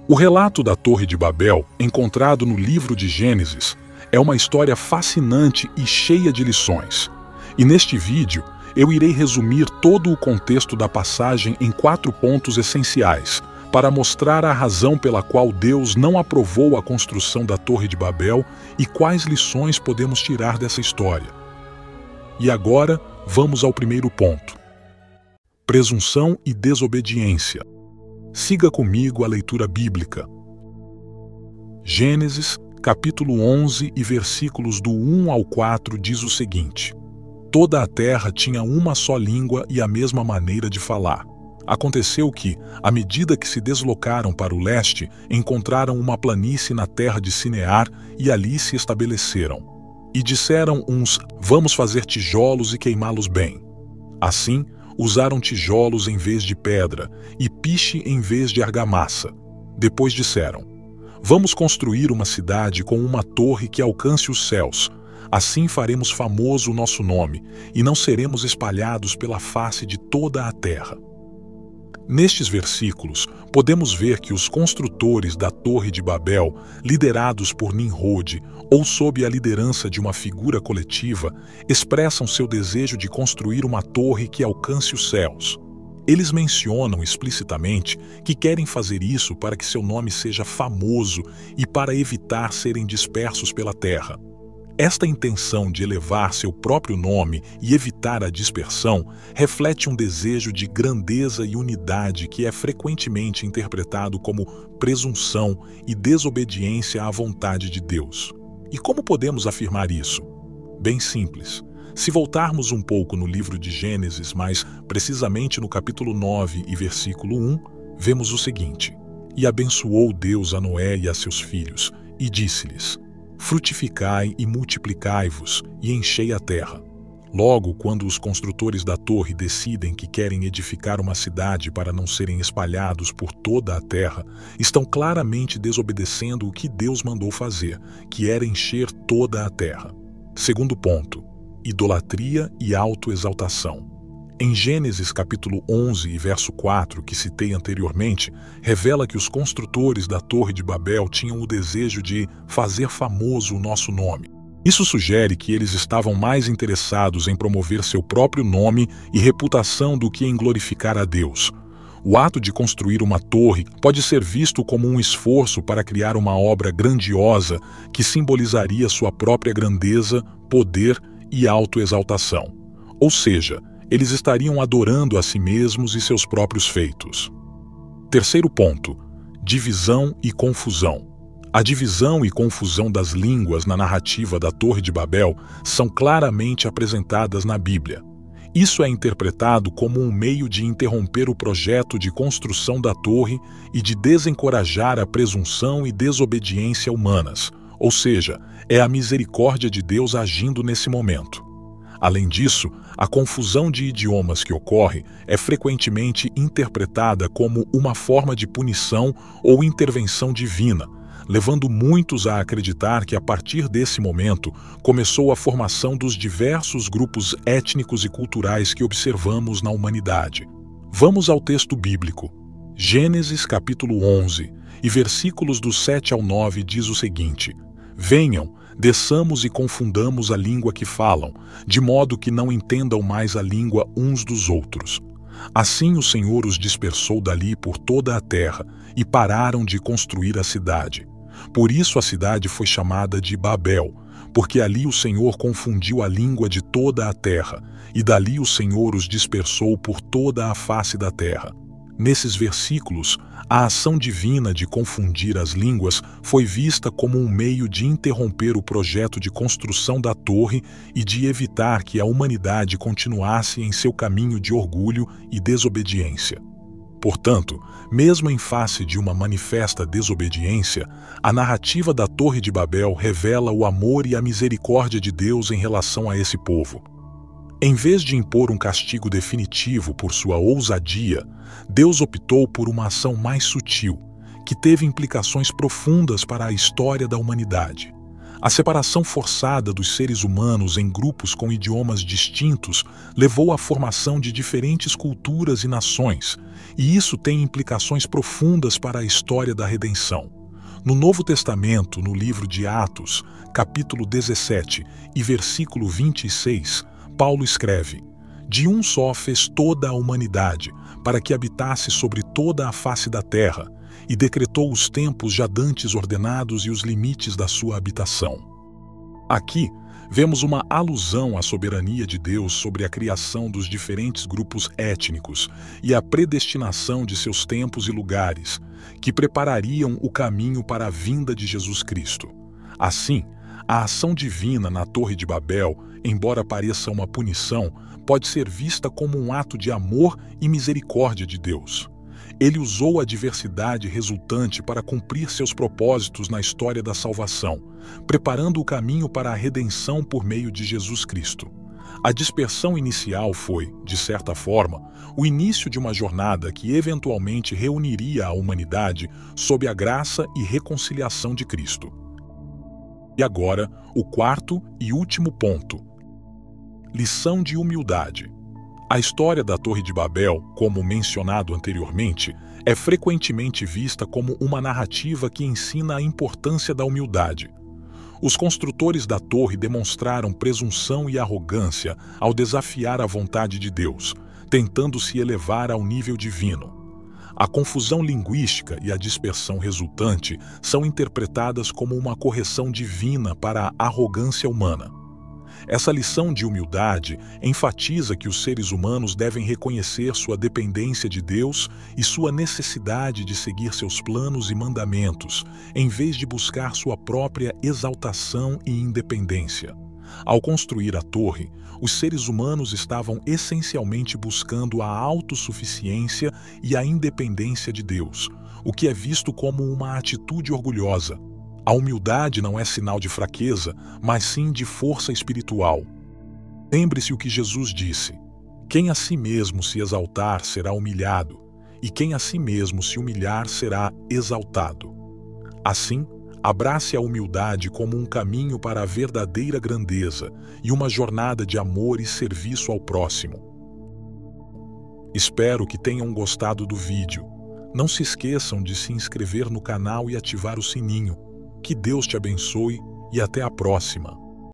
O relato da Torre de Babel, encontrado no livro de Gênesis, é uma história fascinante e cheia de lições. E neste vídeo, eu irei resumir todo o contexto da passagem em 4 pontos essenciais, para mostrar a razão pela qual Deus não aprovou a construção da Torre de Babel e quais lições podemos tirar dessa história. E agora, vamos ao primeiro ponto. Presunção e desobediência. Siga comigo a leitura bíblica. Gênesis, capítulo 11 e versículos do 1 ao 4 diz o seguinte: Toda a terra tinha uma só língua e a mesma maneira de falar. Aconteceu que, à medida que se deslocaram para o leste, encontraram uma planície na terra de Sinear e ali se estabeleceram. E disseram uns: Vamos fazer tijolos e queimá-los bem. Assim, usaram tijolos em vez de pedra e piche em vez de argamassa. Depois disseram: Vamos construir uma cidade com uma torre que alcance os céus. Assim faremos famoso o nosso nome e não seremos espalhados pela face de toda a terra. Nestes versículos, podemos ver que os construtores da Torre de Babel, liderados por Nimrod ou sob a liderança de uma figura coletiva, expressam seu desejo de construir uma torre que alcance os céus. Eles mencionam explicitamente que querem fazer isso para que seu nome seja famoso e para evitar serem dispersos pela terra. Esta intenção de elevar seu próprio nome e evitar a dispersão reflete um desejo de grandeza e unidade que é frequentemente interpretado como presunção e desobediência à vontade de Deus. E como podemos afirmar isso? Bem simples. Se voltarmos um pouco no livro de Gênesis, mais precisamente no capítulo 9 e versículo 1, vemos o seguinte: E abençoou Deus a Noé e a seus filhos, e disse-lhes: Frutificai e multiplicai-vos, e enchei a terra. Logo, quando os construtores da torre decidem que querem edificar uma cidade para não serem espalhados por toda a terra, estão claramente desobedecendo o que Deus mandou fazer, que era encher toda a terra. Segundo ponto: idolatria e autoexaltação. Em Gênesis capítulo 11 e verso 4, que citei anteriormente, revela que os construtores da Torre de Babel tinham o desejo de fazer famoso o nosso nome. Isso sugere que eles estavam mais interessados em promover seu próprio nome e reputação do que em glorificar a Deus. O ato de construir uma torre pode ser visto como um esforço para criar uma obra grandiosa que simbolizaria sua própria grandeza, poder e autoexaltação. Ou seja, eles estariam adorando a si mesmos e seus próprios feitos. Terceiro ponto: divisão e confusão. A divisão e confusão das línguas na narrativa da Torre de Babel são claramente apresentadas na Bíblia. Isso é interpretado como um meio de interromper o projeto de construção da torre e de desencorajar a presunção e desobediência humanas, ou seja, é a misericórdia de Deus agindo nesse momento. Além disso, a confusão de idiomas que ocorre é frequentemente interpretada como uma forma de punição ou intervenção divina, levando muitos a acreditar que a partir desse momento começou a formação dos diversos grupos étnicos e culturais que observamos na humanidade. Vamos ao texto bíblico. Gênesis capítulo 11 e versículos do 7 ao 9 diz o seguinte: Venham, desçamos e confundamos a língua que falam, de modo que não entendam mais a língua uns dos outros. Assim o Senhor os dispersou dali por toda a terra, e pararam de construir a cidade. Por isso a cidade foi chamada de Babel, porque ali o Senhor confundiu a língua de toda a terra, e dali o Senhor os dispersou por toda a face da terra. Nesses versículos, a ação divina de confundir as línguas foi vista como um meio de interromper o projeto de construção da torre e de evitar que a humanidade continuasse em seu caminho de orgulho e desobediência. Portanto, mesmo em face de uma manifesta desobediência, a narrativa da Torre de Babel revela o amor e a misericórdia de Deus em relação a esse povo. Em vez de impor um castigo definitivo por sua ousadia, Deus optou por uma ação mais sutil, que teve implicações profundas para a história da humanidade. A separação forçada dos seres humanos em grupos com idiomas distintos levou à formação de diferentes culturas e nações, e isso tem implicações profundas para a história da redenção. No Novo Testamento, no livro de Atos, capítulo 17 e versículo 26, Paulo escreve: "De um só fez toda a humanidade, para que habitasse sobre toda a face da terra, e decretou os tempos já dantes ordenados e os limites da sua habitação." Aqui, vemos uma alusão à soberania de Deus sobre a criação dos diferentes grupos étnicos e a predestinação de seus tempos e lugares, que preparariam o caminho para a vinda de Jesus Cristo. Assim, a ação divina na Torre de Babel, embora pareça uma punição, pode ser vista como um ato de amor e misericórdia de Deus. Ele usou a diversidade resultante para cumprir seus propósitos na história da salvação, preparando o caminho para a redenção por meio de Jesus Cristo. A dispersão inicial foi, de certa forma, o início de uma jornada que eventualmente reuniria a humanidade sob a graça e reconciliação de Cristo. E agora, o quarto e último ponto: lição de humildade. A história da Torre de Babel, como mencionado anteriormente, é frequentemente vista como uma narrativa que ensina a importância da humildade. Os construtores da torre demonstraram presunção e arrogância ao desafiar a vontade de Deus, tentando se elevar ao nível divino. A confusão linguística e a dispersão resultante são interpretadas como uma correção divina para a arrogância humana. Essa lição de humildade enfatiza que os seres humanos devem reconhecer sua dependência de Deus e sua necessidade de seguir seus planos e mandamentos, em vez de buscar sua própria exaltação e independência. Ao construir a torre, os seres humanos estavam essencialmente buscando a autossuficiência e a independência de Deus, o que é visto como uma atitude orgulhosa. A humildade não é sinal de fraqueza, mas sim de força espiritual. Lembre-se o que Jesus disse: "Quem a si mesmo se exaltar será humilhado, e quem a si mesmo se humilhar será exaltado." Assim, abrace a humildade como um caminho para a verdadeira grandeza e uma jornada de amor e serviço ao próximo. Espero que tenham gostado do vídeo. Não se esqueçam de se inscrever no canal e ativar o sininho. Que Deus te abençoe e até a próxima.